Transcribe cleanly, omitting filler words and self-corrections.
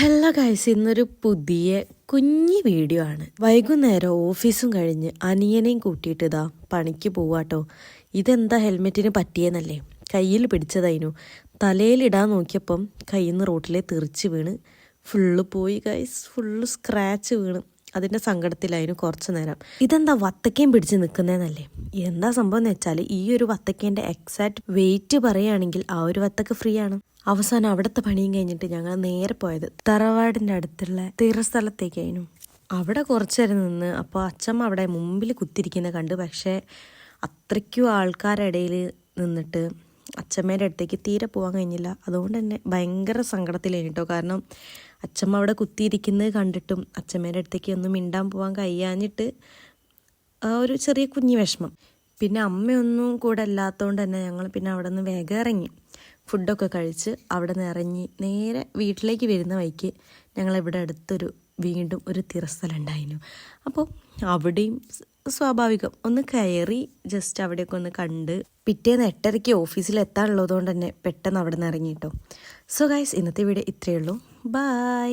Hello guys, ഇന്നൊരു പുതിയ കുഞ്ഞി വീഡിയോ ആണ്. വൈകുന്നേരം ഓഫീസും കഴിഞ്ഞ് അനിയനെയും കൂട്ടിയിട്ട് ഇതാ പണിക്ക് പോവാട്ടോ. ഇതെന്താ ഹെൽമെറ്റിന് പറ്റിയെന്നല്ലേ, കയ്യിൽ പിടിച്ചതായിരുന്നു. തലയിലിടാൻ നോക്കിയപ്പം കയ്യിൽ നിന്ന് റോട്ടിലെ തെറിച്ച് വീണ് ഫുള്ള് പോയി ഗൈസ്, ഫുള്ള് സ്ക്രാച്ച് വീണ്. അതിൻ്റെ സങ്കടത്തിലായിരുന്നു കുറച്ച് നേരം. ഇതെന്താ വത്തക്കയും പിടിച്ച് നിൽക്കുന്നതെന്നല്ലേ. എന്താ സംഭവം എന്ന് വെച്ചാൽ, ഈ ഒരു വത്തക്കേൻ്റെ എക്സാക്ട് വെയിറ്റ് പറയുകയാണെങ്കിൽ ആ ഒരു വത്തക്ക ഫ്രീ ആണ്. അവസാനം അവിടുത്തെ പണിയും കഴിഞ്ഞിട്ട് ഞങ്ങൾ നേരെ പോയത് തറവാടിൻ്റെ അടുത്തുള്ള തീരസ്ഥലത്തേക്കായിരുന്നു. അവിടെ കുറച്ച് നേരം നിന്ന് അപ്പോൾ അച്ഛമ്മ അവിടെ മുമ്പിൽ കുത്തിരിക്കുന്നത് കണ്ട്. പക്ഷേ അത്രയ്ക്കും ആൾക്കാരിടയിൽ നിന്നിട്ട് അച്ഛമ്മേൻ്റെ അടുത്തേക്ക് തീരെ പോകാൻ കഴിഞ്ഞില്ല. അതുകൊണ്ട് തന്നെ ഭയങ്കര സങ്കടത്തിലായിരുന്നു കേട്ടോ. കാരണം അച്ഛമ്മ അവിടെ കുത്തിയിരിക്കുന്നത് കണ്ടിട്ടും അച്ഛമ്മേൻ്റെ അടുത്തേക്ക് ഒന്നും മിണ്ടാൻ പോകാൻ കഴിയാഞ്ഞിട്ട് ഒരു ചെറിയ കുഞ്ഞി വിഷമം. പിന്നെ അമ്മയൊന്നും കൂടെ അല്ലാത്തതുകൊണ്ട് തന്നെ ഞങ്ങൾ പിന്നെ അവിടെ നിന്ന് വേഗം ഇറങ്ങി. ഫുഡൊക്കെ കഴിച്ച് അവിടെ നിന്ന് ഇറങ്ങി നേരെ വീട്ടിലേക്ക് വരുന്ന വഴിക്ക് ഞങ്ങളിവിടെ അടുത്തൊരു വീണ്ടും ഒരു തിരസ്ഥലം ഉണ്ടായിരുന്നു. അപ്പോൾ അവിടെയും സ്വാഭാവികം ഒന്ന് കയറി ജസ്റ്റ് അവിടെയൊക്കെ ഒന്ന് കണ്ട് പിറ്റേന്ന് 8:30 ഓഫീസിൽ എത്താനുള്ളതുകൊണ്ട് തന്നെ പെട്ടെന്ന് അവിടെ നിന്ന് ഇറങ്ങി കേട്ടോ. സോ ഗൈസ്, ഇന്നത്തെ വീഡിയോ ഇത്രയേ ഉള്ളൂ. ബൈ.